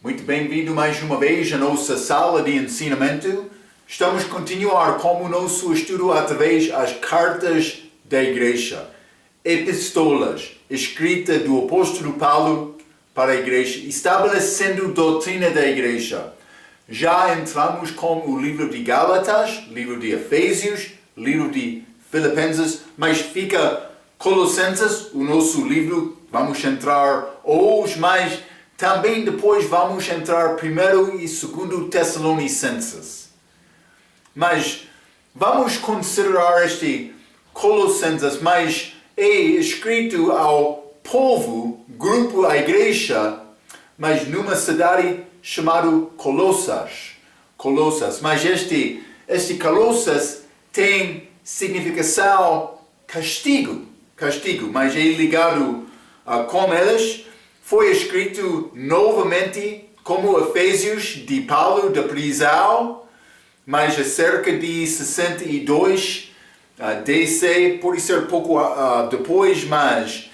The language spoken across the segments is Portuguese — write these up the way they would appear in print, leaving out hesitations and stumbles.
Muito bem-vindo mais uma vez à nossa sala de ensinamento. Estamos a continuar com o nosso estudo através das cartas da igreja, epístolas, escrita do apóstolo Paulo para a igreja, estabelecendo a doutrina da igreja. Já entramos com o livro de Gálatas, livro de Efésios, livro de Filipenses, mas fica Colossenses, o nosso livro. Vamos entrar hoje, mas também depois vamos entrar primeiro e segundo Tessalonicenses. Mas vamos considerar este Colossenses, mas é escrito ao povo, grupo, a igreja, mas numa cidade chamada Colossas. Mas este Colossas tem significação castigo, mas é ligado com eles. Foi escrito novamente como Efésios de Paulo da prisão, mas há cerca de 62 DC, pode ser pouco depois, mas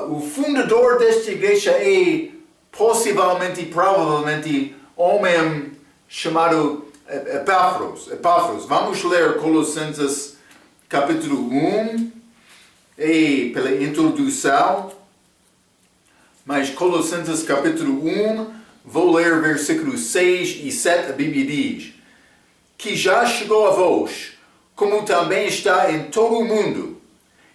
o fundador desta igreja é possivelmente, provavelmente, homem chamado Epáfras. Vamos ler Colossenses capítulo 1, e pela introdução. Mas Colossenses capítulo 1, vou ler versículos 6 e 7, a Bíblia diz: que já chegou a vós, como também está em todo o mundo,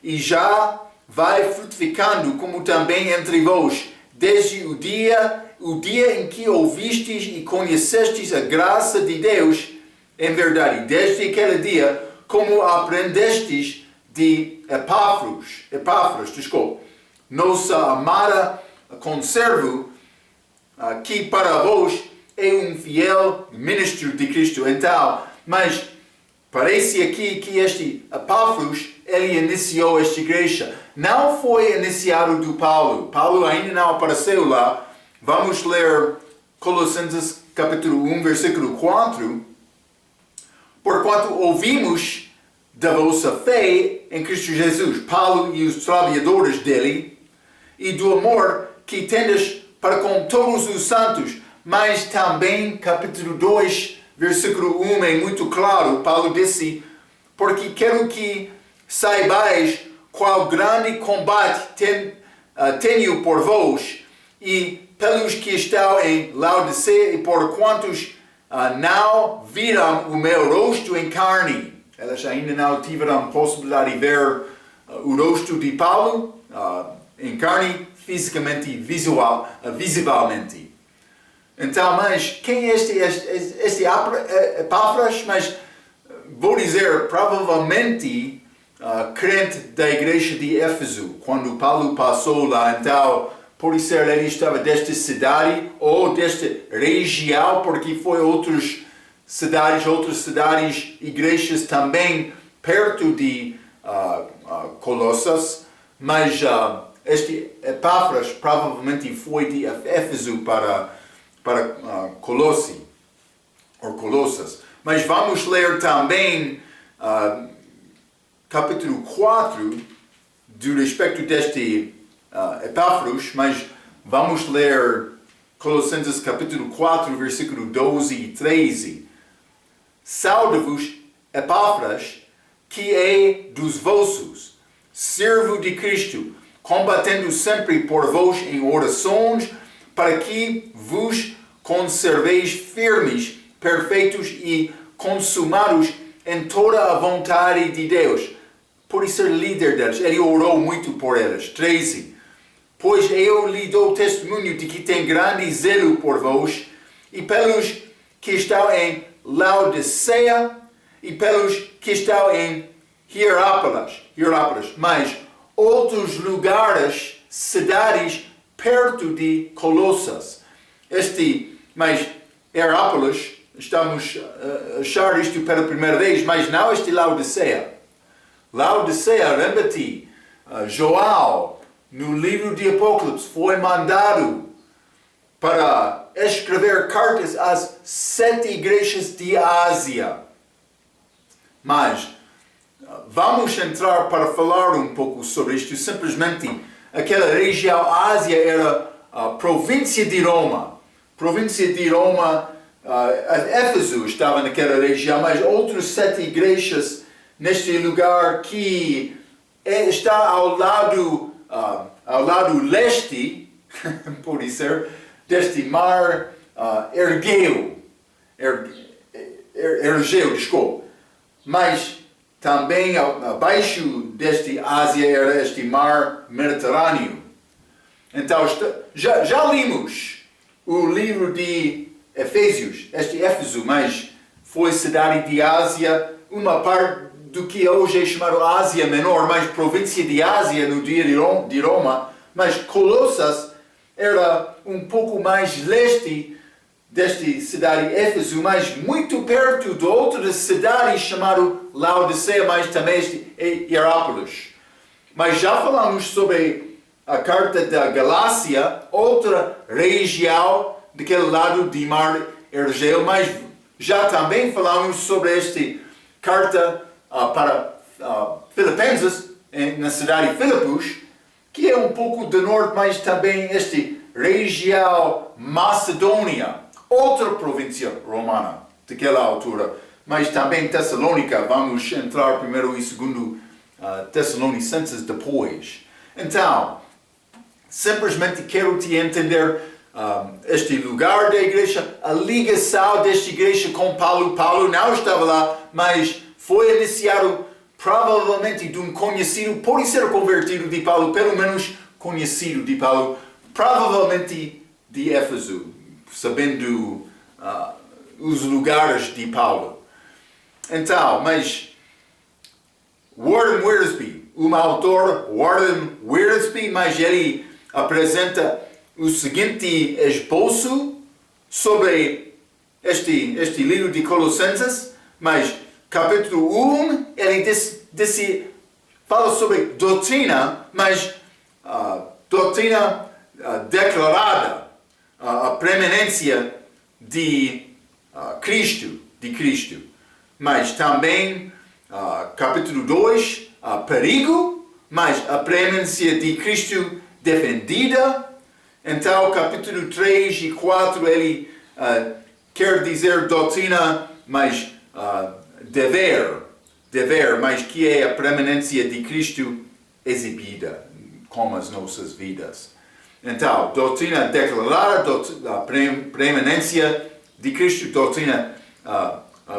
e já vai frutificando como também entre vós, desde o dia em que ouvistes e conhecestes a graça de Deus, em verdade, desde aquele dia, como aprendestes de Epáfras, nossa amada conservo, que para vós é um fiel ministro de Cristo. Então, mas parece aqui que este Epáfras, ele iniciou esta igreja. Não foi iniciado do Paulo. Paulo ainda não apareceu lá. Vamos ler Colossenses capítulo 1, versículo 4. Porquanto ouvimos da vossa fé em Cristo Jesus, Paulo e os trabalhadores dele, e do amor que tendes para com todos os santos. Mas também, capítulo 2, versículo 1, é muito claro. Paulo disse: porque quero que saibais qual grande combate tenho por vós, e pelos que estão em Laodiceia, e por quantos não viram o meu rosto em carne. Elas ainda não tiveram possibilidade de ver o rosto de Paulo em carne, fisicamente, visivelmente. Então, mas quem é este Epáfras? Mas vou dizer, provavelmente, crente da igreja de Éfeso, quando Paulo passou lá. Então, pode ser ele estava desta cidade ou desta região, porque foi outras cidades, igrejas também perto de Colossas, mas este Epáfras provavelmente foi de Éfeso para Colossas. Mas vamos ler também capítulo 4 do respeito deste Epáfras, mas vamos ler Colossenses capítulo 4, versículo 12 e 13. Sauda-vos Epáfras, que é dos vossos, servo de Cristo, combatendo sempre por vós em orações, para que vos conserveis firmes, perfeitos e consumados em toda a vontade de Deus. Por ser líder deles, ele orou muito por eles. 13. Pois eu lhe dou testemunho de que tem grande zelo por vós, e pelos que estão em Laodiceia, e pelos que estão em Hierápolis, mas outros lugares, cidades perto de Colossas. Mas Hierápolis, estamos a achar isto pela primeira vez, mas não este Laodiceia. Laodiceia, lembra-te, João, no livro de Apocalipse, foi mandado para escrever cartas às 7 igrejas de Ásia. Mas vamos entrar para falar um pouco sobre isto. Simplesmente, aquela região Ásia era a província de Roma. província de Roma, Éfeso estava naquela região, mas outras 7 igrejas neste lugar que está ao lado leste, pode ser, deste mar Egeu, desculpa. Mas também abaixo deste Ásia era este mar Mediterrâneo. Então já limos o livro de Efésios, este Éfeso, mas foi cidade de Ásia, uma parte do que hoje é chamado Ásia Menor, mas província de Ásia no dia de Roma, mas Colossas era um pouco mais leste desta cidade Éfeso, mas muito perto de outra cidade chamada Laodiceia, mas também este Hierápolis. Mas já falamos sobre a carta da Galácia, outra região daquele lado de mar Egeu, mas já também falamos sobre esta carta para Filipenses, na cidade de Filipos, que é um pouco do norte, mas também esta região Macedônia, outra província romana daquela altura, mas também Tessalônica. Vamos entrar primeiro e segundo Tessalonicenses depois. Então, simplesmente quero te entender este lugar da igreja, a ligação desta igreja com Paulo. Paulo não estava lá, mas foi iniciado provavelmente de um conhecido, pode ser convertido de Paulo, pelo menos conhecido de Paulo, provavelmente de Éfeso, sabendo os lugares de Paulo. Então, mas Warren Wiersbe, um autor, Warren Wiersbe, mas ele apresenta o seguinte esboço sobre este livro de Colossenses, mas capítulo 1, ele fala sobre doutrina, mas doutrina declarada, a preeminência de Cristo. Mas também, capítulo 2, perigo, mas a preeminência de Cristo defendida. Então, capítulo 3 e 4, ele quer dizer doutrina, mas dever, mas que é a preeminência de Cristo exibida com as nossas vidas. Então, doutrina declarada, a preeminência de Cristo, doutrina,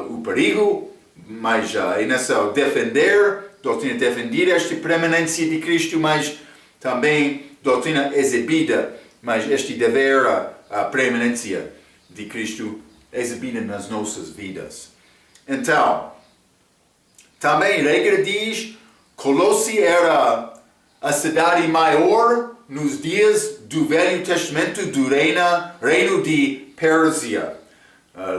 o perigo, mas nessa defender, doutrina defendida, esta preeminência de Cristo, mas também doutrina exibida, mas este dever, a preeminência de Cristo exibida nas nossas vidas. Então, também a regra diz, Colosse era a cidade maior nos dias do Velho Testamento do reino de Pérsia.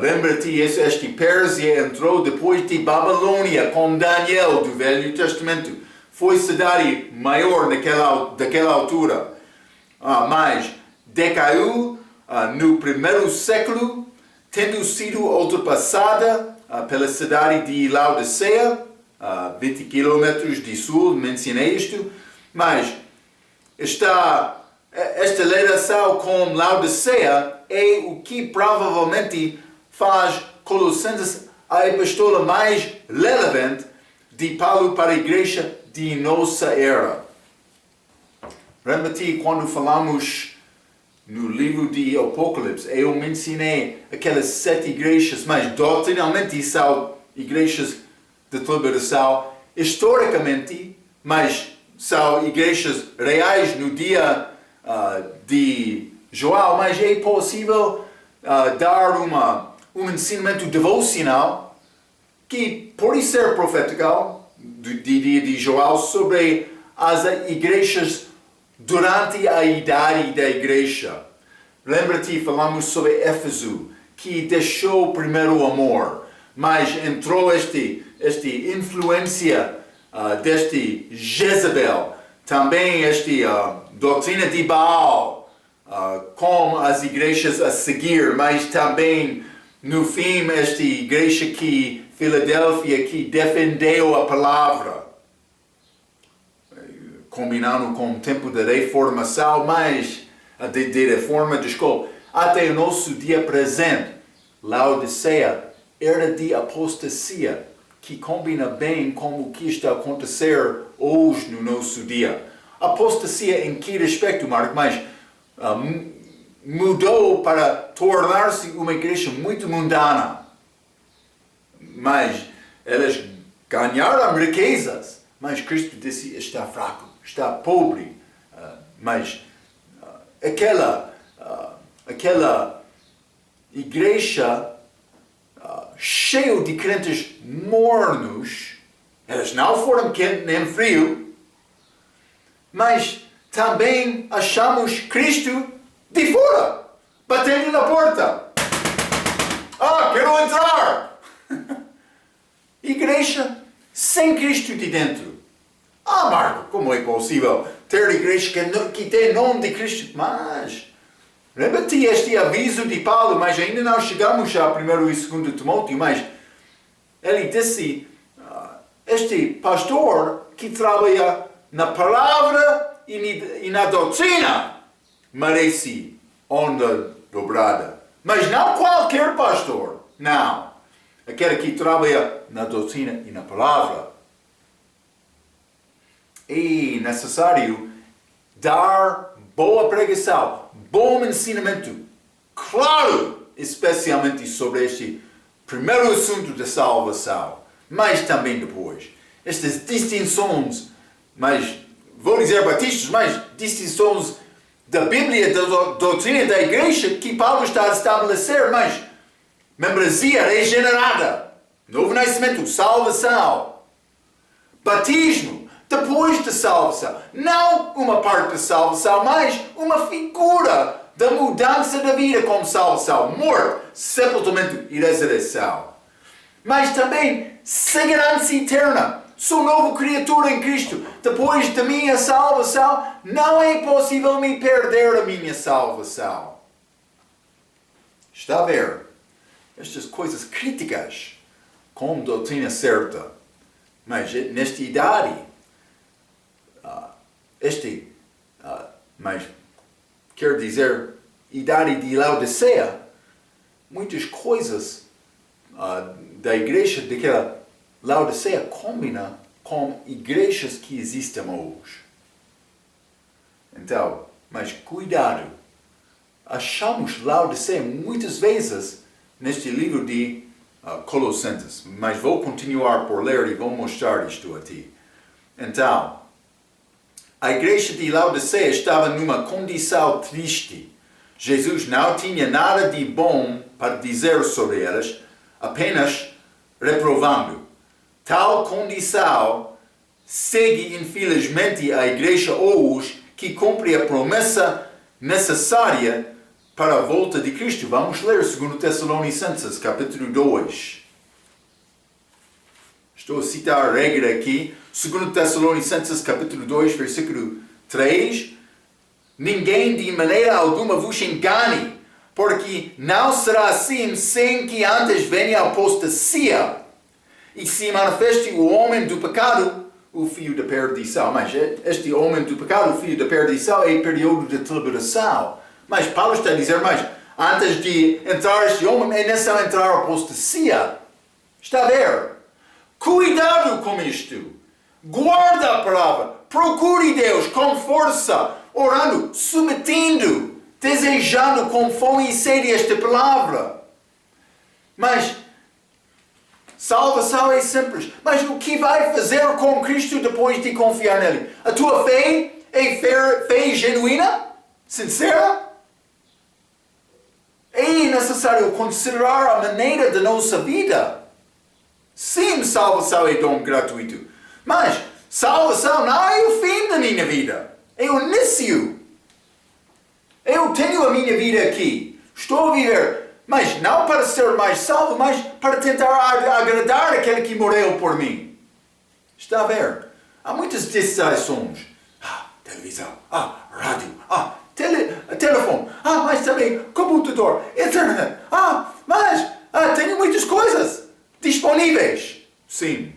Lembra-te, este Pérsia entrou depois de Babilônia com Daniel do Velho Testamento. Foi cidade maior daquela altura. Mas decaiu no primeiro século, tendo sido ultrapassada pela cidade de Laodiceia, 20 km de sul, mencionei isto, mas esta ligação com Laodiceia é o que provavelmente faz Colossenses a epístola mais relevante de Paulo para a igreja de nossa era. Lembra-te quando falamos no livro de Apocalipse, eu mencionei aquelas 7 igrejas, mas doutrinalmente são igrejas de liberação, historicamente, mas são igrejas reais no dia de João, mas é possível dar um ensinamento devocional que pode ser profético do dia de João sobre as igrejas durante a idade da igreja. Lembra-te, falamos sobre Éfeso, que deixou o primeiro amor, mas entrou esta influência deste Jezebel, também esta doutrina de Baal, com as igrejas a seguir, mas também no fim esta igreja que Filadélfia que defendeu a palavra, combinando com o tempo da reformação, mas de reforma, desculpa, até o nosso dia presente. Laodiceia era de apostasia, que combina bem com o que está a acontecer hoje no nosso dia. Apostasia em que respeito, Marco? Mas mudou para tornar-se uma igreja muito mundana. Mas elas ganharam riquezas. Mas Cristo disse, está fraco, está pobre. Mas aquela igreja cheia de crentes mornos, elas não foram quentes nem frio, mas também achamos Cristo de fora, batendo na porta. Quero entrar! Igreja sem Cristo de dentro. Marco, como é possível ter igreja que tem nome de Cristo? Mas, repeti este aviso de Paulo, mas ainda não chegamos a 1 e 2 Timóteo, mas ele disse, este pastor que trabalha na palavra e na doutrina merece honra dobrada. Mas não qualquer pastor, não. Aquele que trabalha na doutrina e na palavra. É necessário dar boa pregação, bom ensinamento, claro, especialmente sobre este primeiro assunto da salvação, mas também depois. Estas distinções, mas vou dizer batistas, mas distinções da Bíblia, da doutrina da igreja que Paulo está a estabelecer, mas membresia regenerada, novo nascimento, salvação, batismo, depois da salvação. Não uma parte da salvação, mas uma figura da mudança da vida como salvação, morte, sepultamento e ressurreição. Mas também segurança eterna. Sou novo criatura em Cristo. Depois da minha salvação, não é possível me perder a minha salvação. Está a ver? Estas coisas críticas com doutrina certa. Mas nesta idade, mas quer dizer, idade de Laodiceia, muitas coisas da igreja daquela Laodiceia combina com igrejas que existem hoje. Então, mas cuidado, achamos Laodiceia muitas vezes neste livro de Colossenses, mas vou continuar por ler e vou mostrar isto a ti. Então, a igreja de Laodiceia estava numa condição triste. Jesus não tinha nada de bom para dizer sobre elas, apenas reprovando. Tal condição segue infelizmente a igreja hoje, que cumpre a promessa necessária para a volta de Cristo. Vamos ler 2 Tessalonicenses, capítulo 2. Estou a citar a regra aqui. 2 Tessalonicenses, capítulo 2, versículo 3. Ninguém de maneira alguma vos engane, porque não será assim sem que antes venha a apostasia e se manifeste o homem do pecado, o filho da perdição. Mas este homem do pecado, o filho da perdição, é o período de tribulação. Mas Paulo está a dizer, mas antes de entrar este homem, é necessário entrar a apostasia. Está a ver? Cuidado com isto. Guarda a palavra. Procure Deus com força, orando, submetendo, desejando com fome e sede esta palavra. Mas salvação é simples. Mas o que vai fazer com Cristo depois de confiar nele? A tua fé é fé genuína? Sincera? É necessário considerar a maneira da nossa vida. Sim, salvação é dom gratuito. Mas salvação não é o fim da minha vida. É o início. Eu tenho a minha vida aqui. Estou a viver. Mas não para ser mais salvo, mas para tentar agradar aquele que morreu por mim. Está a ver? Há muitas distrações. Televisão. Rádio. Telefone. Mas também computador. Internet. Mas tenho muitas coisas disponíveis. Sim.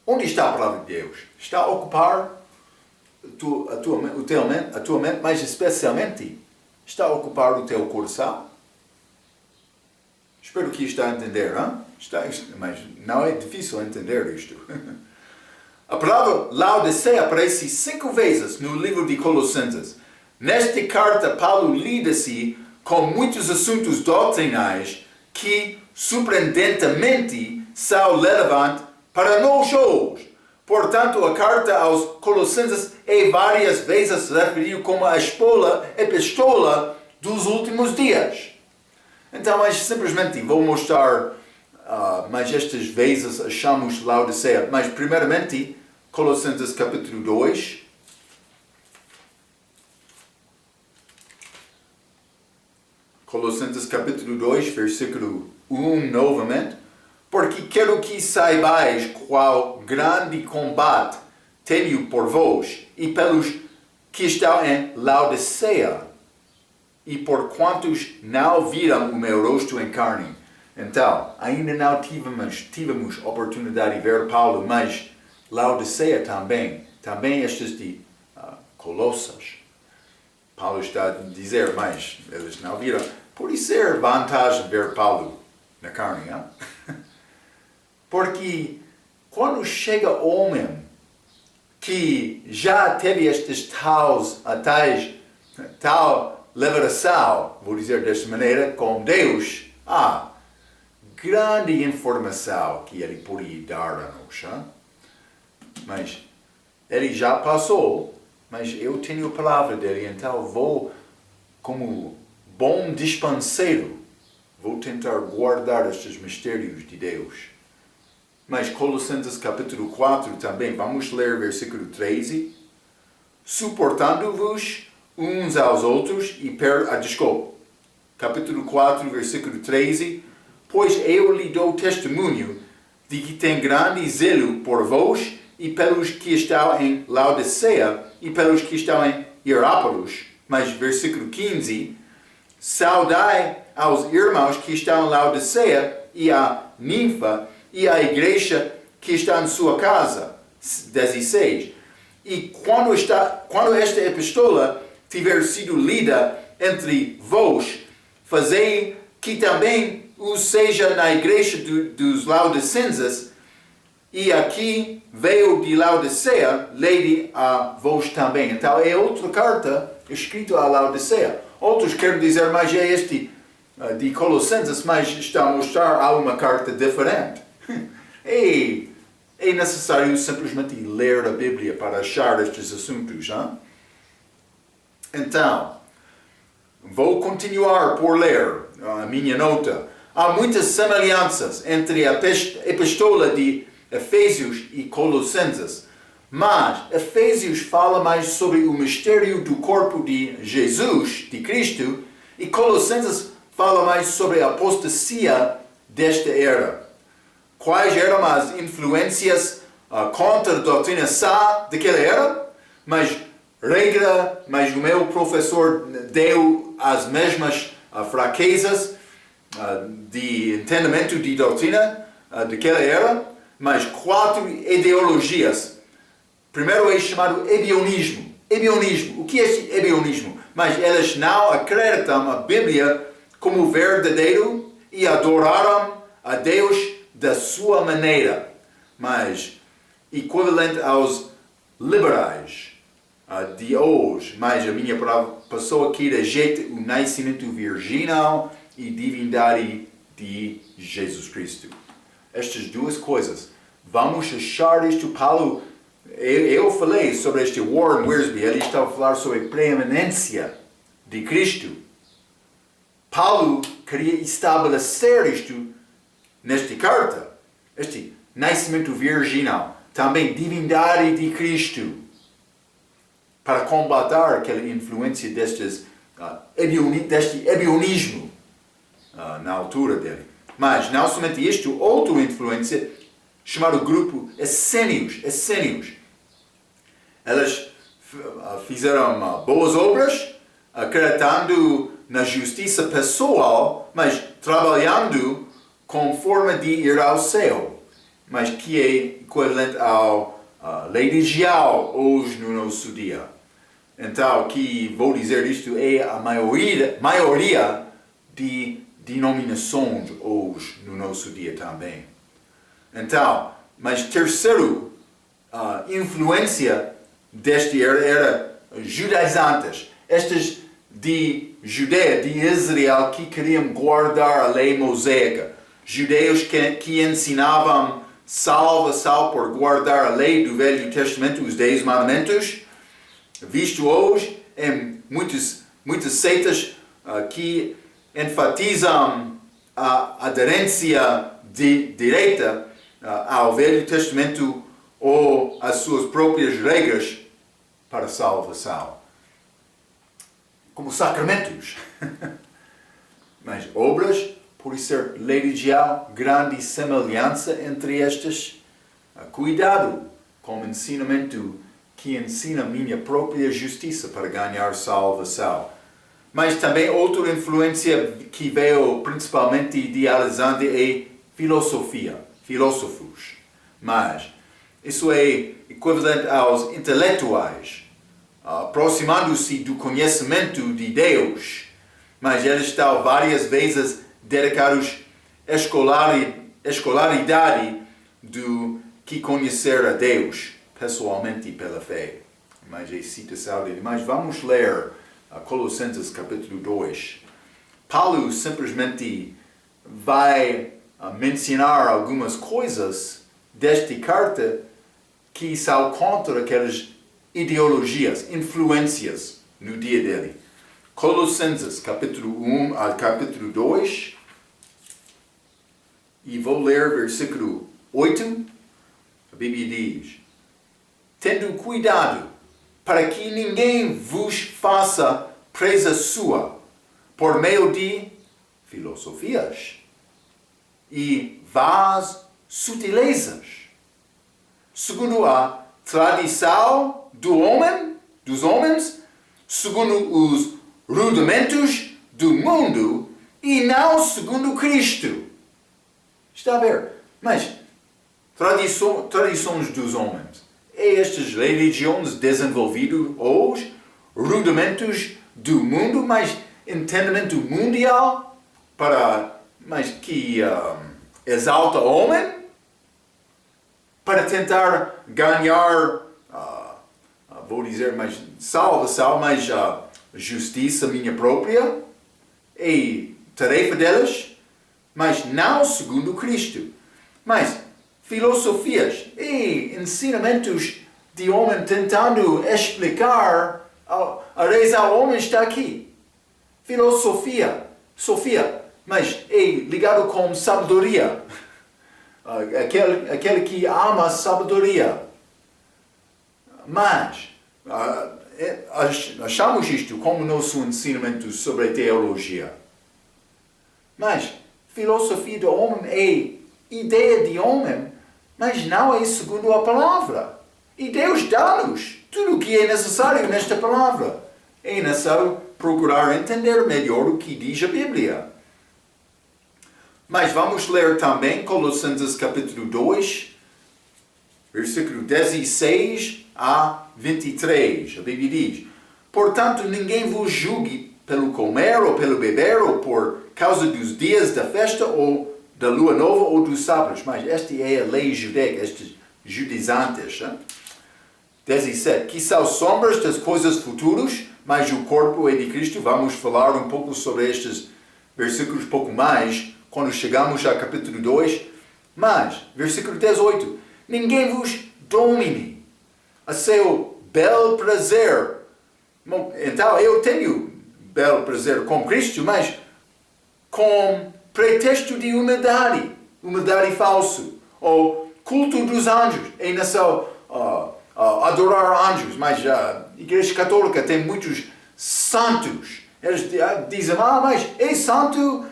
Onde está a palavra de Deus? Está a ocupar a tua mente, mas especialmente está a ocupar o teu coração? Espero que está a entender, hein? Mas não é difícil entender isto. A palavra Laodiceia aparece 5 vezes no livro de Colossenses. Nesta carta, Paulo lida-se com muitos assuntos doutrinais que, surpreendentemente, são relevantes para nós hoje. Portanto, a carta aos Colossenses é várias vezes referida como a epístola dos últimos dias. Então, mas simplesmente vou mostrar, mas estas vezes achamos Laodiceia. Mas, primeiramente, Colossenses capítulo 2. Colossenses capítulo 2, versículo 1 novamente. Porque quero que saibais qual grande combate tenho por vós e pelos que estão em Laodiceia, e por quantos não viram o meu rosto em carne. Então, ainda não tivemos oportunidade de ver Paulo, mas Laodiceia também estes de Colossas. Paulo está a dizer, mas eles não viram. Por isso é vantagem ver Paulo na carne, hein? Porque quando chega homem que já teve estes tal revelação, vou dizer desta maneira, com Deus, grande informação que ele podia dar a nós. Hein? Mas ele já passou, mas eu tenho a palavra dele, então vou, como bom dispenseiro, vou tentar guardar estes mistérios de Deus. Mas Colossenses capítulo 4 também, vamos ler versículo 13. Suportando-vos uns aos outros capítulo 4, versículo 13. Pois eu lhe dou testemunho de que tem grande zelo por vós e pelos que estão em Laodiceia e pelos que estão em Hierápolis. Mas versículo 15. Saudai aos irmãos que estão em Laodiceia e a Ninfa e a igreja que está em sua casa. 16. E quando esta epístola tiver sido lida entre vós, fazei que também o seja na igreja dos Laodicenses, e aqui veio de Laodiceia, leia a vós também. Então é outra carta escrita a Laodiceia. Outros querem dizer, mas é este de Colossenses, mas está a mostrar uma carta diferente. É necessário simplesmente ler a Bíblia para achar estes assuntos. Hein? Então, vou continuar por ler a minha nota. Há muitas semelhanças entre a epístola de Efésios e Colossenses, mas Efésios fala mais sobre o mistério do corpo de Jesus, de Cristo, e Colossenses fala mais sobre a apostasia desta era. Quais eram as influências contra a doutrina sã daquela era? Mas o meu professor deu as mesmas fraquezas de entendimento de doutrina daquela era, mas 4 ideologias. Primeiro é chamado ebionismo. Ebionismo. O que é esse ebionismo? Mas eles não acreditam a Bíblia como verdadeiro e adoraram a Deus da sua maneira, mas equivalente aos liberais de hoje. Mas a minha pessoa que rejeita o nascimento virginal e divindade de Jesus Cristo. Estas duas coisas. Vamos achar isto, Paulo. Eu falei sobre este Warren Wiersbe, ele estava a falar sobre a preeminência de Cristo. Paulo queria estabelecer isto nesta carta, este nascimento virginal, também divindade de Cristo, para combater aquela influência deste ebionismo na altura dele. Mas não somente isto, outra influência, chamado grupo essênios. Elas fizeram boas obras, acreditando na justiça pessoal, mas trabalhando com forma de ir ao céu, mas que é equivalente à lei de Gial hoje no nosso dia. Então, aqui vou dizer isto, é a maioria de denominações hoje no nosso dia também. Então, mas terceiro, influência deste era judaizantes. Estes de Judeia, de Israel, que queriam guardar a lei mosaica. Judeus que ensinavam salvação por guardar a lei do Velho Testamento, os 10 mandamentos. Visto hoje em muitas seitas que enfatizam a aderência direita ao Velho Testamento ou as suas próprias regras para a salvação, como sacramentos. Mas obras, por ser religião, grande semelhança entre estas. Cuidado com o ensinamento que ensina minha própria justiça para ganhar salvação. Mas também outra influência que veio principalmente idealizante é filósofos. Mas isso é equivalente aos intelectuais, aproximando-se do conhecimento de Deus, mas eles estão várias vezes dedicados à escolaridade do que conhecer a Deus pessoalmente pela fé. Mas é citação dele. Mas vamos ler Colossenses capítulo 2. Paulo simplesmente vai mencionar algumas coisas desta carta que são contra aquelas ideologias, influências no dia dele. Colossenses capítulo 1 ao capítulo 2. E vou ler versículo 8. A Bíblia diz: tendo cuidado para que ninguém vos faça presa sua por meio de filosofias e vãs sutilezas, segundo a tradição dos homens, segundo os rudimentos do mundo e não segundo Cristo. Está a ver? Mas tradições dos homens. E estas religiões desenvolvidas hoje, rudimentos do mundo, mas entendimento mundial, mas que exalta o homem, para tentar ganhar, vou dizer, mais salvação, mais justiça minha própria, e tarefa delas, mas não segundo Cristo. Mas filosofias e ensinamentos de homem tentando explicar a razão do homem está aqui. Filosofia, mas é ligado com sabedoria. Aquele que ama a sabedoria. Mas achamos isto como nosso ensinamento sobre a teologia. Mas filosofia do homem é ideia de homem, mas não é segundo a palavra. E Deus dá-nos tudo o que é necessário nesta palavra. É necessário procurar entender melhor o que diz a Bíblia. Mas vamos ler também Colossenses capítulo 2, versículo 16 a 23. A Bíblia diz: portanto, ninguém vos julgue pelo comer ou pelo beber ou por causa dos dias da festa ou da lua nova ou dos sábados. Mas esta é a lei judaica, estes judaizantes. 17. Que são sombras das coisas futuras, mas o corpo é de Cristo. Vamos falar um pouco sobre estes versículos pouco mais quando chegamos ao capítulo 2. Mas, versículo 18. Ninguém vos domine a seu bel prazer. Então, eu tenho bel prazer com Cristo, mas com pretexto de humildade falso, ou culto dos anjos, é nessa adorar anjos, mas a Igreja Católica tem muitos santos. Eles dizem, mas é santo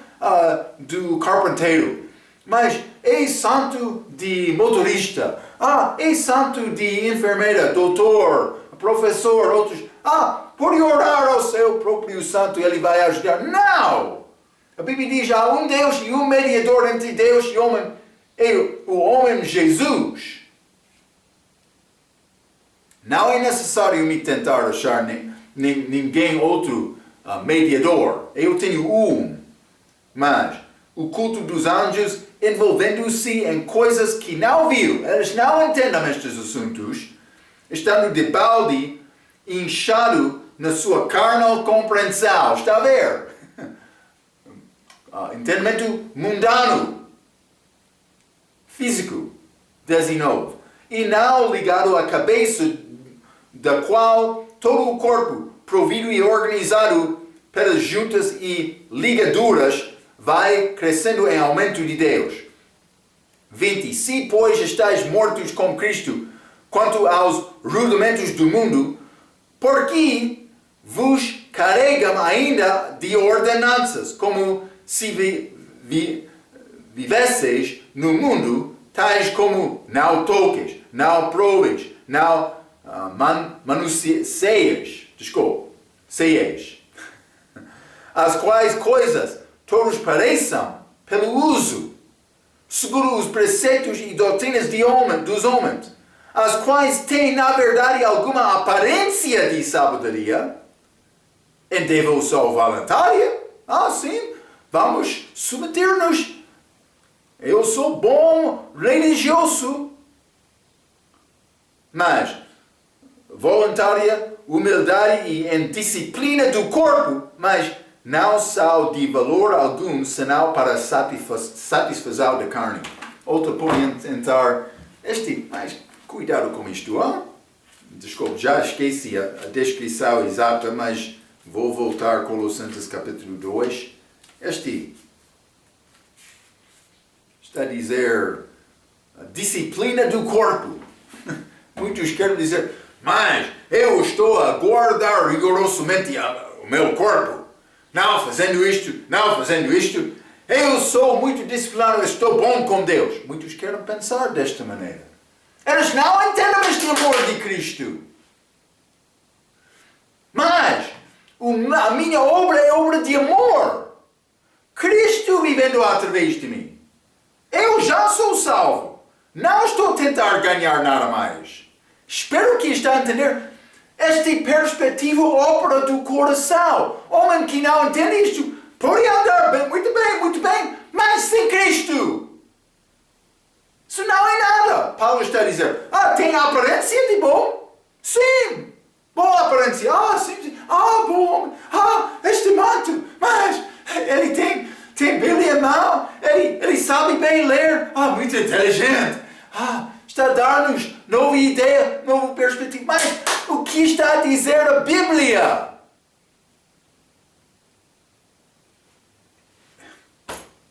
do carpinteiro, mas é santo de motorista, é santo de enfermeira, doutor, professor, outros. Por orar ao seu próprio santo, ele vai ajudar. Não! A Bíblia diz, há um Deus e um mediador entre Deus e homem, é o homem Jesus. Não é necessário me tentar achar ninguém outro mediador. Eu tenho um. Mas o culto dos anjos envolvendo-se em coisas que não viram. Eles não entendem estes assuntos. Estando de balde, inchado na sua carnal compreensão. Está a ver? Entendimento mundano, físico, 19. E não ligado à cabeça, da qual todo o corpo, provido e organizado pelas juntas e ligaduras, vai crescendo em aumento de Deus. 20. Se, pois, estáis mortos com Cristo quanto aos rudimentos do mundo, por que vos carregam ainda de ordenanças, como se vivesseis no mundo, tais como não toques, não proves, não manuseis, as quais coisas todos pareçam pelo uso, segundo os preceitos e doutrinas dos homens, as quais têm, na verdade, alguma aparência de sabedoria, em devoção voluntária. Sim, vamos submeter-nos. Eu sou bom religioso. Mas, voluntária, humildade e em disciplina do corpo, mas não são de valor algum, senão para satisfazer da carne. Outro pode entrar, mas cuidado com isto, Desculpe, já esqueci a descrição exata, mas vou voltar a Colossenses capítulo 2. Está a dizer a disciplina do corpo. Muitos querem dizer, mas eu estou a guardar rigorosamente o meu corpo. Não fazendo isto. Eu sou muito disciplinado, estou bom com Deus. Muitos querem pensar desta maneira. Eles não entendem este amor de Cristo. Mas a minha obra é obra de amor. Cristo vivendo através de mim. Eu já sou salvo. Não estou a tentar ganhar nada mais. Espero que está a entender esta perspectiva ópera do coração. Homem que não entende isto pode andar bem, muito bem, mas sem Cristo. Isso não é nada. Paulo está a dizer, tem aparência de bom? Sim. Boa aparência. Sim. Bom. Este manto. Mas ele tem Bíblia em mão. Ele sabe bem ler. Muito inteligente. Está a dar-nos nova ideia, nova perspectiva. Mas o que está a dizer a Bíblia?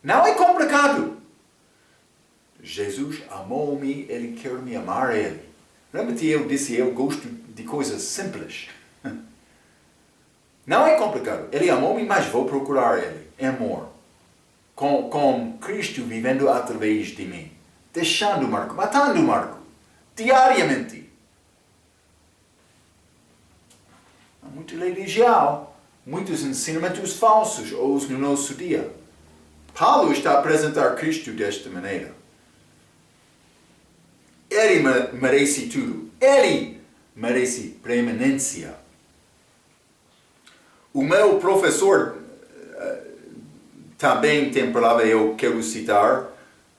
Não é complicado. Jesus amou-me, Ele quer me amar a Ele. Lembra-te, eu disse, eu gosto de coisas simples. Não é complicado. Ele amou-me, mas vou procurar Ele. É amor. Com Cristo vivendo através de mim. Deixando o Marco, matando o Marco. Diariamente. Há muita religião. Muitos ensinamentos falsos hoje no nosso dia. Paulo está a apresentar Cristo desta maneira. Ele merece tudo. Ele merece preeminência. O meu professor também tem palavra eu quero citar,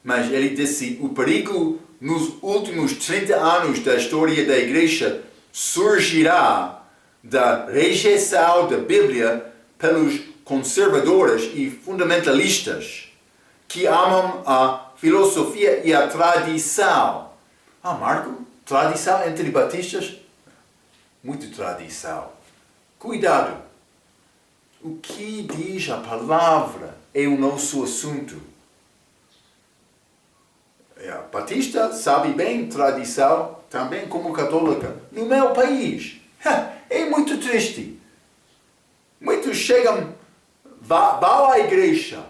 mas ele disse, o perigo nos últimos 30 anos da história da Igreja surgirá da rejeição da Bíblia pelos conservadores e fundamentalistas que amam a filosofia e a tradição. Marco, tradição entre batistas? Muito tradição. Cuidado. O que diz a palavra é o nosso assunto. A batista sabe bem tradição, também como católica. No meu país, é muito triste. Muitos chegam, vão à igreja.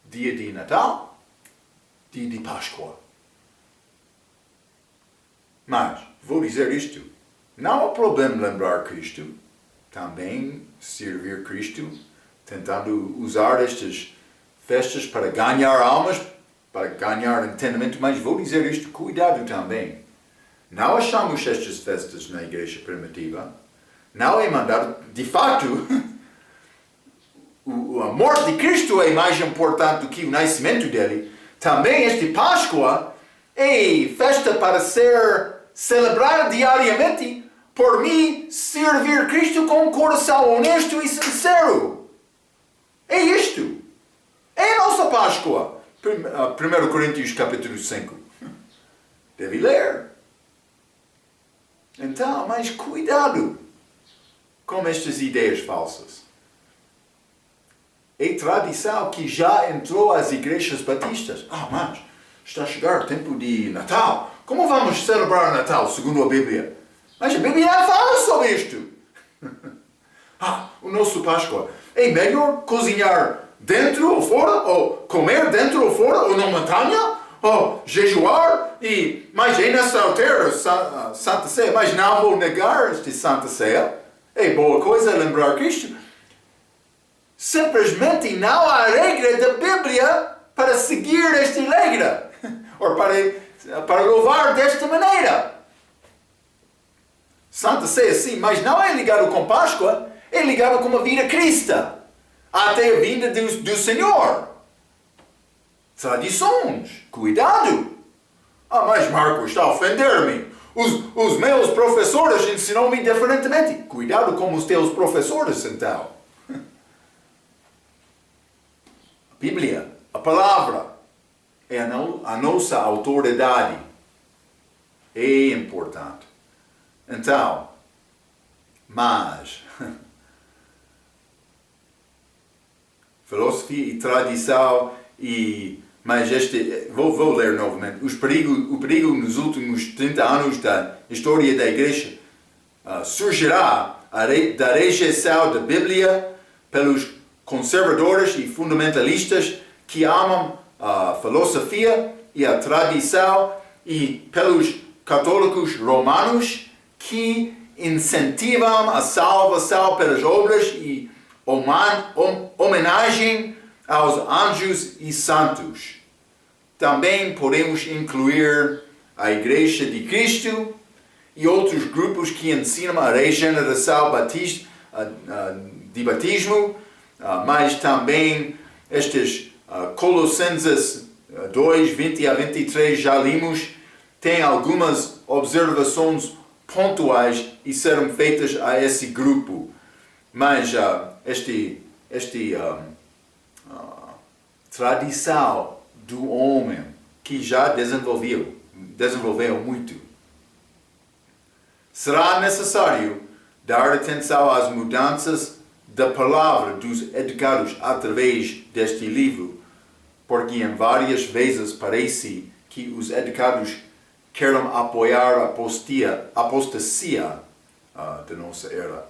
Dia de Natal, dia de Páscoa. Mas, vou dizer isto, não há problema lembrar Cristo, também servir Cristo, tentando usar estas festas para ganhar almas, para ganhar entendimento, mas vou dizer isto, cuidado também. Não achamos estas festas na igreja primitiva, não é mandado, de fato, a morte de Cristo é mais importante do que o nascimento dele. Também esta Páscoa é festa para ser celebrada diariamente por mim servir Cristo com um coração honesto e sincero. É isto. É a nossa Páscoa. 1 Coríntios capítulo 5. Deve ler. Então, mas cuidado com estas ideias falsas. É tradição que já entrou às igrejas batistas. Mas está a chegar o tempo de Natal. Como vamos celebrar Natal, segundo a Bíblia? Mas a Bíblia não fala sobre isto. O nosso Páscoa. É melhor cozinhar dentro ou fora? Ou comer dentro ou fora? Ou na montanha? Ou jejuar? Mas é nessa altura, Santa Ceia. Mas não vou negar esta Santa Ceia. É boa coisa lembrar Cristo. Simplesmente não há regra da Bíblia para seguir esta regra. Ou para louvar desta maneira. Santa Ceia sim, mas não é ligado com Páscoa. É ligado com a vida cristã. Até a vinda do Senhor. Tradições. Cuidado. Mas Marcos está a ofender-me. Os meus professores ensinam-me diferentemente. Cuidado com os teus professores, então. A Bíblia, a palavra, é a nossa autoridade. É importante. Então, mas filosofia e tradição mas vou ler novamente. O perigo nos últimos 30 anos da história da Igreja surgirá da rejeição da Bíblia pelos conservadores e fundamentalistas que amam a filosofia e a tradição e pelos católicos romanos que incentivam a salvação pelas obras e homenagem aos anjos e santos. Também podemos incluir a Igreja de Cristo e outros grupos que ensinam a regeneração de batismo, mas também estes Colossenses 2, 20 a 23 já limos, tem algumas observações pontuais e serão feitas a esse grupo. Mas tradição do homem que já desenvolveu muito. Será necessário dar atenção às mudanças da palavra dos educados através deste livro, porque em várias vezes parece que os educados querem apoiar a apostasia da nossa era.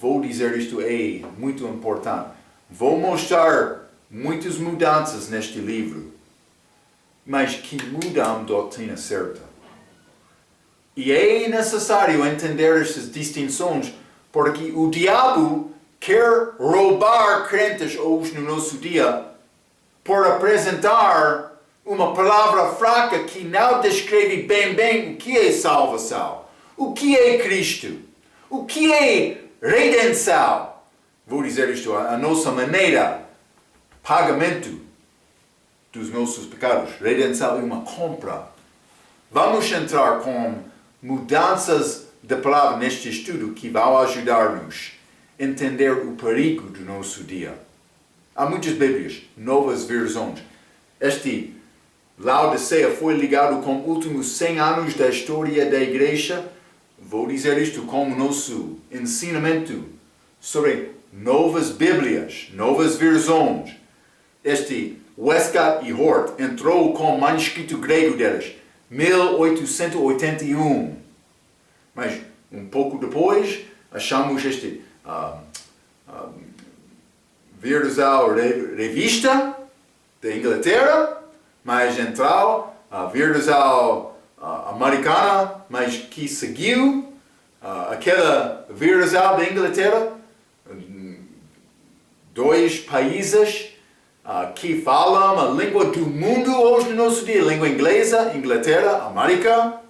Vou dizer isto é muito importante. Vou mostrar muitas mudanças neste livro, mas que mudam a doutrina certa. E é necessário entender estas distinções, porque o diabo quer roubar crentes hoje no nosso dia por apresentar uma palavra fraca que não descreve bem o que é salvação, o que é Cristo, o que é redenção. Vou dizer isto, a nossa maneira, pagamento dos nossos pecados. Redenção é uma compra. Vamos entrar com mudanças da palavra neste estudo que vão ajudar-nos a entender o perigo do nosso dia. Há muitas Bíblias, novas versões. Este Laodiceia foi ligado com os últimos 100 anos da história da Igreja. Vou dizer isto como nosso ensinamento sobre novas Bíblias, novas versões. Este Westcott e Hort entrou com o manuscrito grego deles, 1881. Mas um pouco depois achamos este versão revista da Inglaterra, mas entrou a versão americana, mas que seguiu aquela versão da Inglaterra. 2 países que falam a língua do mundo hoje no nosso dia, a língua inglesa, Inglaterra, América.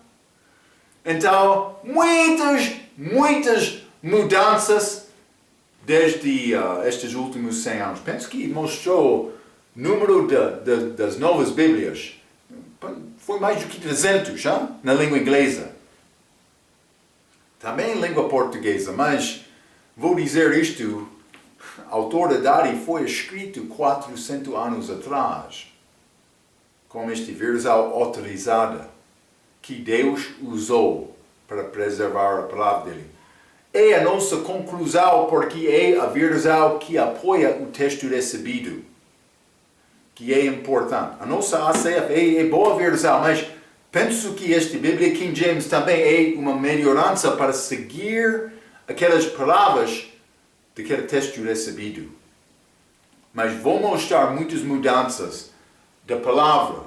Então, muitas mudanças desde estes últimos 100 anos. Penso que mostrou o número das novas Bíblias. Foi mais do que 300 na língua inglesa. Também em língua portuguesa, mas vou dizer isto, a autoridade foi escrito 400 anos atrás, com esta versão autorizada, que Deus usou para preservar a palavra dele. É a nossa conclusão porque é a versão que apoia o texto recebido, que é importante. A nossa ACF é boa versão, mas penso que esta Bíblia King James também é uma melhorança para seguir aquelas palavras daquele texto recebido. Mas vou mostrar muitas mudanças da palavra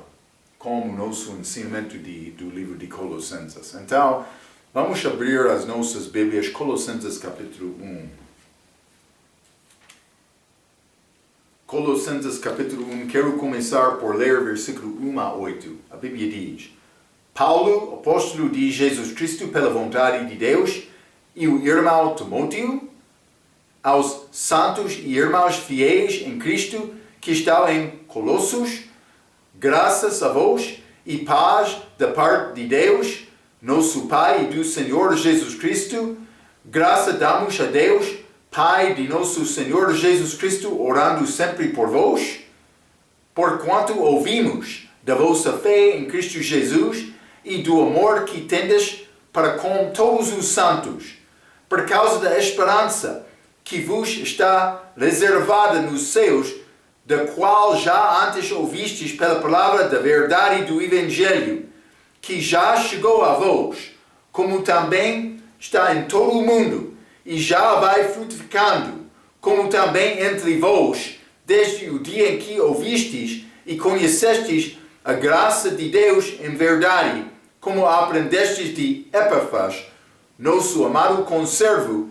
como nosso ensinamento do livro de Colossenses. Então, vamos abrir as nossas Bíblias, Colossenses capítulo 1. Colossenses capítulo 1, quero começar por ler versículo 1 a 8. A Bíblia diz: Paulo, apóstolo de Jesus Cristo pela vontade de Deus, e o irmão Timóteo, aos santos e irmãos fiéis em Cristo que estão em Colossos, graças a vós e paz da parte de Deus, nosso Pai e do Senhor Jesus Cristo. Graça damos a Deus, Pai de nosso Senhor Jesus Cristo, orando sempre por vós, porquanto ouvimos da vossa fé em Cristo Jesus e do amor que tendes para com todos os santos, por causa da esperança que vos está reservada nos céus, da qual já antes ouvistes pela palavra da verdade do Evangelho, que já chegou a vós, como também está em todo o mundo, e já vai frutificando, como também entre vós, desde o dia em que ouvistes e conhecestes a graça de Deus em verdade, como aprendestes de Epafras, nosso amado conservo,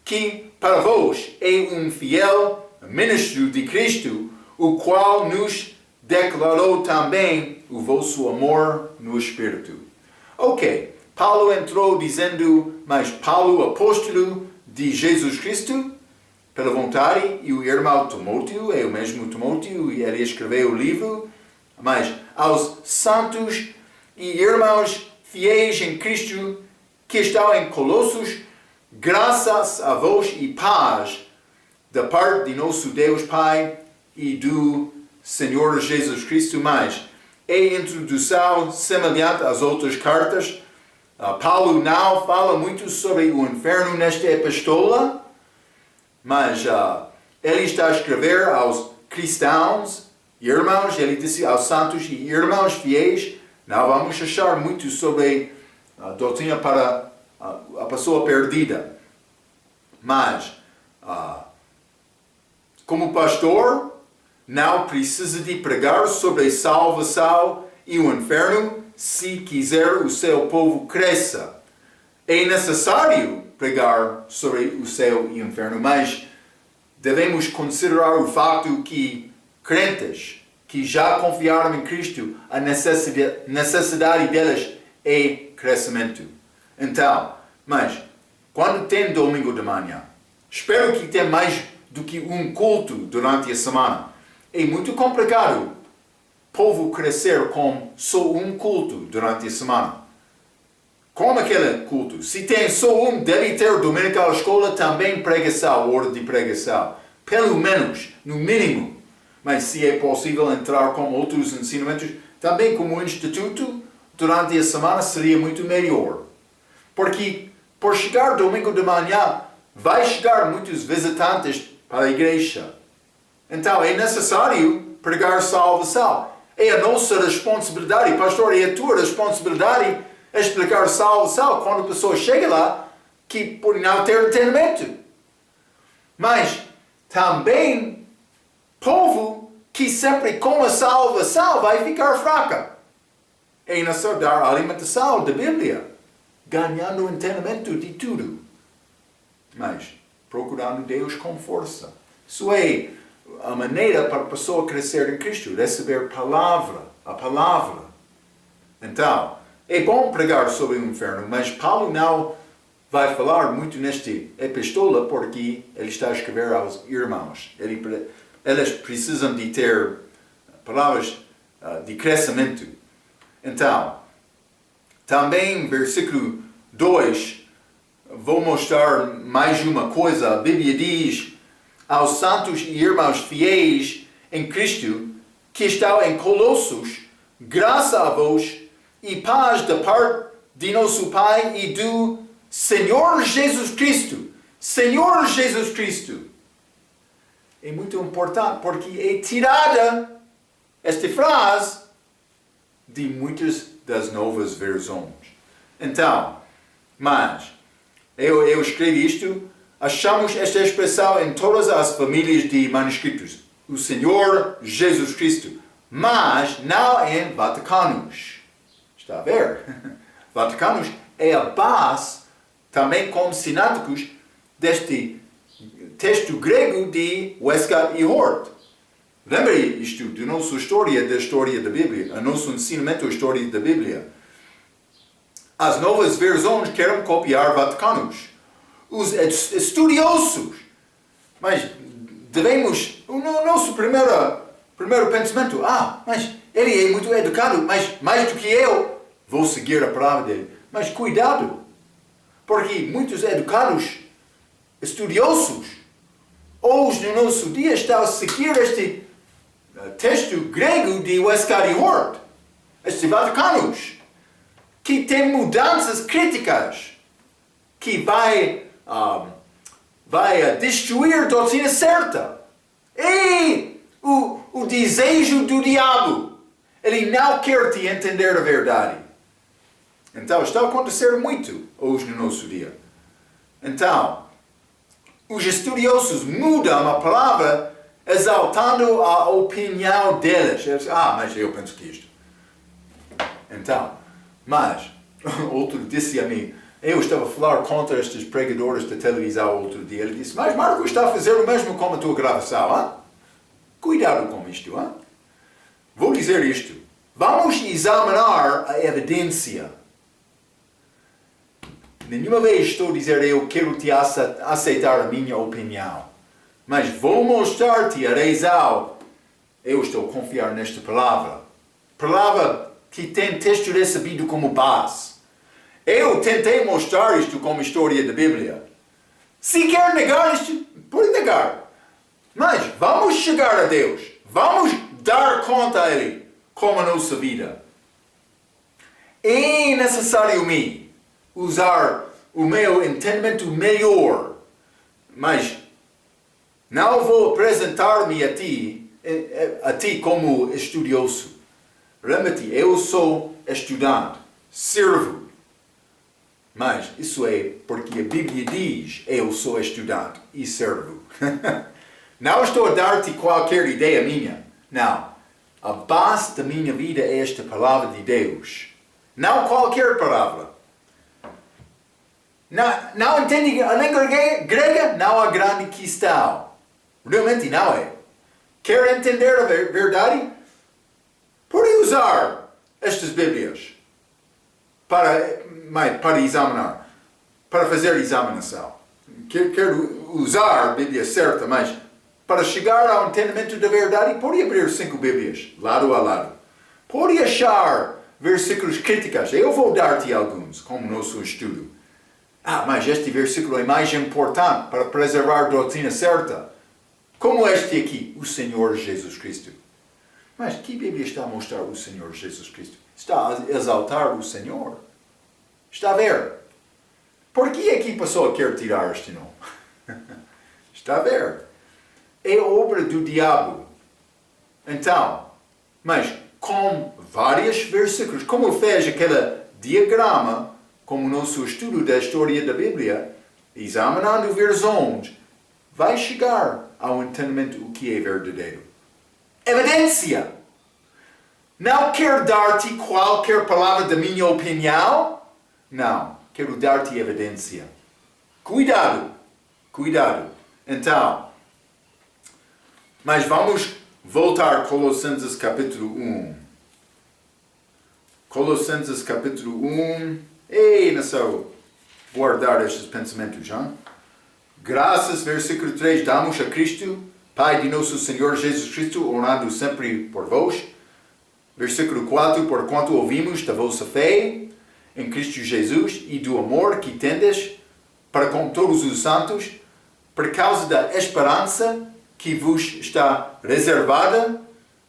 que para vós é um fiel ministro de Cristo, o qual nos declarou também o vosso amor no Espírito. Ok, Paulo entrou dizendo, mas Paulo, apóstolo de Jesus Cristo, pela vontade, e o irmão Timóteo, é o mesmo Timóteo, e ele escreveu o livro, mas aos santos e irmãos fiéis em Cristo, que estão em Colossos, graças a vós e paz da parte de nosso Deus Pai e do Senhor Jesus Cristo. Mas é introdução semelhante às outras cartas. Paulo não fala muito sobre o inferno nesta epístola, mas ele está a escrever aos cristãos e irmãos, ele disse aos santos e irmãos fiéis. Não vamos achar muito sobre a doutrina para a pessoa perdida. Mas, como pastor, não precisa de pregar sobre a salvação e o inferno se quiser o seu povo cresça. É necessário pregar sobre o céu e o inferno, mas devemos considerar o facto que crentes que já confiaram em Cristo, a necessidade delas é crescimento. Então, mas, quando tem domingo de manhã, espero que tenha mais do que um culto durante a semana. É muito complicado o povo crescer com só um culto durante a semana. Como aquele culto? Se tem só um, deve ter dominical escola também pregação, hora de pregação. Pelo menos, no mínimo. Mas se é possível entrar com outros ensinamentos, também como instituto, durante a semana seria muito melhor. Porque, por chegar domingo de manhã, vai chegar muitos visitantes para a igreja. Então, é necessário pregar salvação. É a nossa responsabilidade, pastor, é a tua responsabilidade explicar salvação quando a pessoa chega lá, que por não ter entendimento. Mas, também, povo que sempre com a salvação vai ficar fraca. É necessário dar a alimentação da Bíblia, ganhando o entendimento de tudo. Mas, procurando Deus com força. Isso é a maneira para a pessoa crescer em Cristo, receber a palavra. Então, é bom pregar sobre o inferno, mas Paulo não vai falar muito nesta epístola porque ele está a escrever aos irmãos. Eles precisam de ter palavras de crescimento. Então, também versículo 2, vou mostrar mais uma coisa. A Bíblia diz aos santos e irmãos fiéis em Cristo que estão em Colossos, graça a vós e paz da parte de nosso Pai e do Senhor Jesus Cristo. Senhor Jesus Cristo. É muito importante porque é tirada esta frase de muitas das novas versões. Então, mas eu escrevi isto, achamos esta expressão em todas as famílias de manuscritos. O Senhor Jesus Cristo. Mas não em Vaticanos. Está a ver? Vaticanos é a base, também como sináticos, deste texto grego de Westcott e Hort. Lembra isto da nossa história da Bíblia, o nosso ensinamento da história da Bíblia. As novas versões querem copiar Vaticanos. Os estudiosos. Mas devemos, o nosso primeiro pensamento, mas ele é muito educado, mas mais do que eu, vou seguir a palavra dele. Mas cuidado, porque muitos educados, estudiosos, hoje no nosso dia estão a seguir este texto grego de Westcott e Hort, este Vaticanos, que tem mudanças críticas, que vai destruir a doutrina certa. E o desejo do diabo, ele não quer te entender a verdade. Então, está a acontecer muito hoje no nosso dia. Então, os estudiosos mudam a palavra exaltando a opinião deles. Mas eu penso que isto. Então, mas, outro disse a mim, eu estava a falar contra estes pregadores da televisão outro dia. Ele disse, mas Marco está a fazer o mesmo com a tua gravação, hein? Cuidado com isto, hein? Vou dizer isto. Vamos examinar a evidência. Nenhuma vez estou a dizer eu quero te aceitar a minha opinião. Mas vou mostrar-te a razão. Eu estou a confiar nesta palavra. Palavra que tem texto recebido como base. Eu tentei mostrar isto como história da Bíblia. Se quer negar isto, pode negar. Mas vamos chegar a Deus. Vamos dar conta a Ele como a nossa vida. É necessário me usar o meu entendimento melhor. Mas não vou apresentar-me a ti como estudioso. Lembra-te, eu sou estudante, sirvo. Mas isso é porque a Bíblia diz, eu sou estudante e servo. Não estou a dar-te qualquer ideia minha. Não. A base da minha vida é esta palavra de Deus. Não qualquer palavra. Não entende a língua grega? Não há grande questão. Realmente não é. Quer entender a verdade? Pode usar estas Bíblias para examinar, para fazer examinação. Quer usar a Bíblia certa, mas para chegar ao entendimento da verdade, pode abrir 5 Bíblias, lado a lado. Pode achar versículos críticos. Eu vou dar-te alguns, como nosso estudo. Mas este versículo é mais importante para preservar a doutrina certa. Como este aqui, o Senhor Jesus Cristo. Mas que Bíblia está a mostrar o Senhor Jesus Cristo? Está a exaltar o Senhor. Está a ver? Por que é que a pessoa quer tirar este nome? Está a ver? É obra do diabo. Então, mas com vários versículos, como fez aquele diagrama, como o nosso estudo da história da Bíblia, examinando versões, vai chegar ao entendimento do que é verdadeiro. Evidência! Não quero dar-te qualquer palavra da minha opinião. Não, quero dar-te evidência. Cuidado, cuidado. Então, mas vamos voltar a Colossenses capítulo 1. Colossenses capítulo 1. Ei, nação. guardar estes pensamentos, já? Graças, versículo 3, damos a Cristo, Pai de nosso Senhor Jesus Cristo, orando sempre por vós. Versículo 4, porquanto ouvimos da vossa fé em Cristo Jesus e do amor que tendes para com todos os santos, por causa da esperança que vos está reservada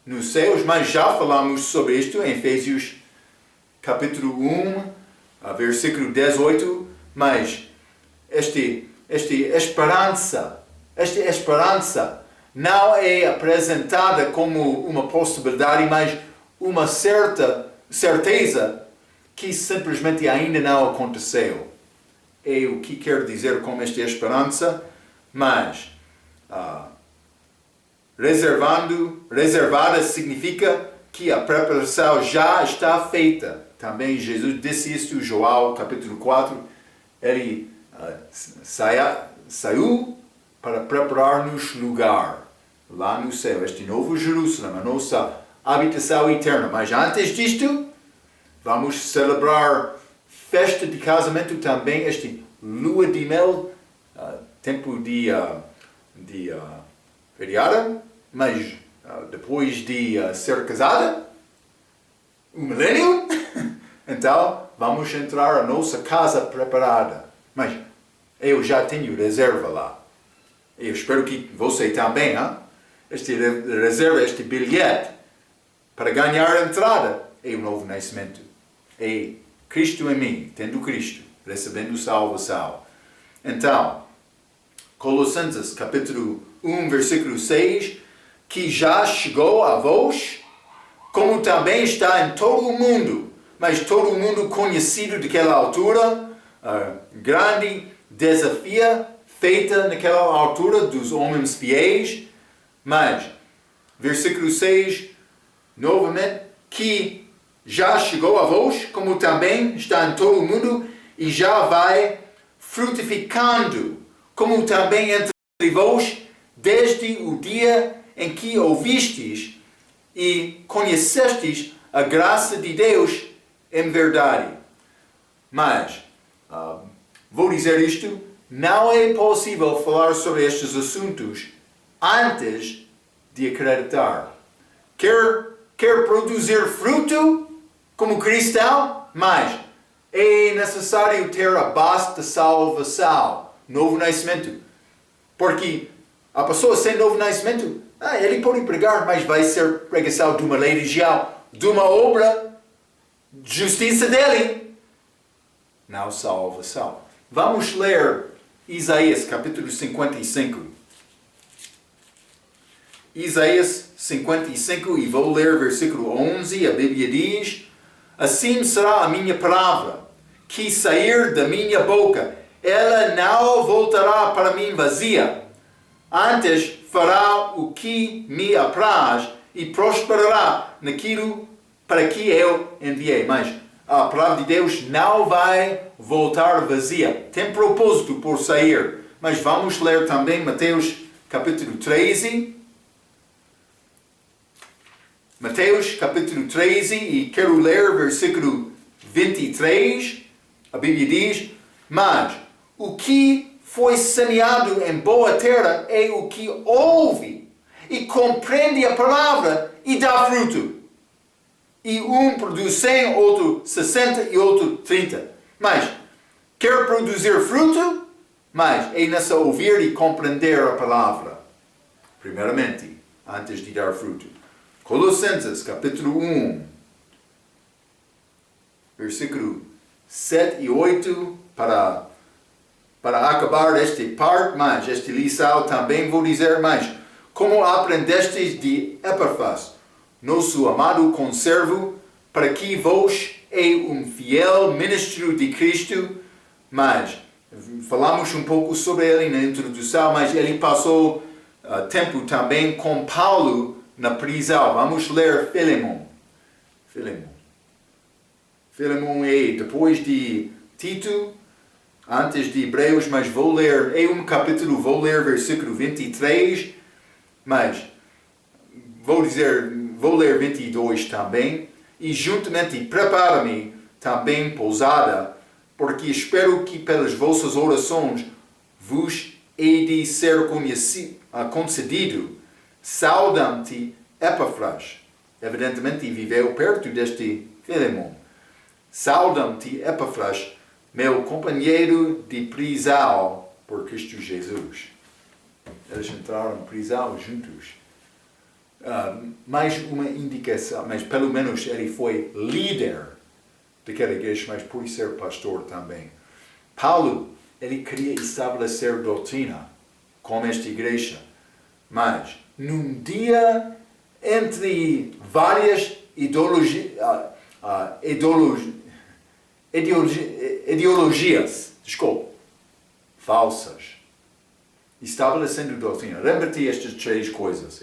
nos céus. Mas já falamos sobre isto em Efésios capítulo 1, versículo 18, mas esta esperança não é apresentada como uma possibilidade, mas uma certeza que simplesmente ainda não aconteceu. É o que quero dizer com esta esperança, mas reservada significa que a preparação já está feita. Também Jesus disse isto em João capítulo 4, ele saiu para preparar-nos lugar lá no céu, este novo Jerusalém, a nossa habitação eterna. Mas antes disto, vamos celebrar festa de casamento também, este lua de mel, tempo de feriado, mas depois de ser casada, um milênio, então vamos entrar a nossa casa preparada. Mas eu já tenho reserva lá. Eu espero que você também, hein? Este reserva, este bilhete para ganhar a entrada é o novo nascimento. É Cristo em mim, tendo Cristo, recebendo salvação. Então, Colossenses capítulo 1, versículo 6, que já chegou a vós, como também está em todo o mundo, mas todo o mundo conhecido daquela altura, grande desafio feita naquela altura dos homens fiéis, mas, versículo 6, novamente, que já chegou a vós, como também está em todo o mundo, e já vai frutificando, como também entre vós, desde o dia em que ouvistes e conhecestes a graça de Deus em verdade. Mas, vou dizer isto, não é possível falar sobre estes assuntos antes de acreditar. Quer produzir fruto como cristão, mas é necessário ter a base da salvação, novo nascimento. Porque a pessoa sem novo nascimento, ele pode pregar, mas vai ser pregação de uma religião, de uma obra de justiça dele, não salvação. Vamos ler Isaías capítulo 55. Isaías 55, e vou ler versículo 11, a Bíblia diz: assim será a minha palavra, que sair da minha boca, ela não voltará para mim vazia, antes fará o que me apraz e prosperará naquilo para que eu enviei. Mas a palavra de Deus não vai voltar vazia, tem propósito por sair. Mas vamos ler também Mateus capítulo 13. Mateus capítulo 13, e quero ler versículo 23. A Bíblia diz: mas o que foi semeado em boa terra é o que ouve e compreende a palavra e dá fruto. E um produz 100, outro 60 e outro 30. Mas quer produzir fruto, mas é necessário ouvir e compreender a palavra, primeiramente, antes de dar fruto. Colossenses capítulo 1, versículo 7 e 8, para acabar esta parte, mas esta lição também vou dizer mais. Como aprendestes de Epafras, nosso amado conservo, para que vos é um fiel ministro de Cristo, mas falamos um pouco sobre ele na introdução, mas ele passou tempo também com Paulo na prisão. Vamos ler Filemon. Filemon é depois de Tito, antes de Hebreus, mas vou ler, é um capítulo, vou ler versículo 23, mas vou ler 22 também, e juntamente prepara-me também pousada porque espero que pelas vossas orações vos hei de ser concedido. Saudam-te, Epafras. Evidentemente viveu perto deste Filemon. Saudam-te, Epafras, meu companheiro de prisão por Cristo Jesus. Eles entraram em prisão juntos. Mais uma indicação, mas pelo menos ele foi líder daquela igreja, mas por ser pastor também. Paulo, ele queria estabelecer doutrina com esta igreja, mas num dia entre várias ideologias, falsas, estabelecendo doutrina. Lembra-te estas três coisas.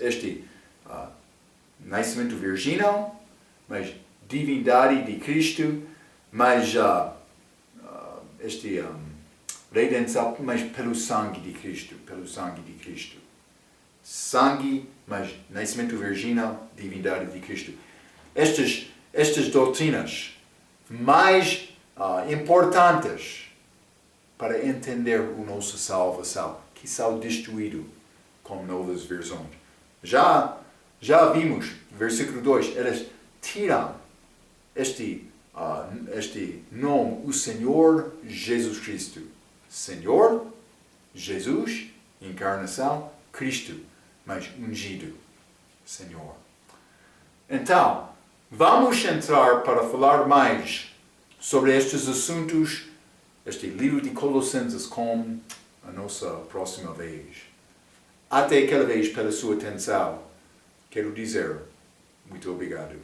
Nascimento virginal, mas divindade de Cristo, mas redenção, mas pelo sangue de Cristo, Sangue, mas nascimento virginal, divindade de Cristo. Estas doutrinas mais importantes para entender a nossa salvação, que são destruídas com novas versões. Já vimos, versículo 2, eles tiram este nome, o Senhor Jesus Cristo. Senhor, Jesus, encarnação, Cristo, mas ungido, Senhor. Então, vamos entrar para falar mais sobre estes assuntos, este livro de Colossenses, com a nossa próxima vez. Até aquela vez, pela sua atenção, quero dizer muito obrigado.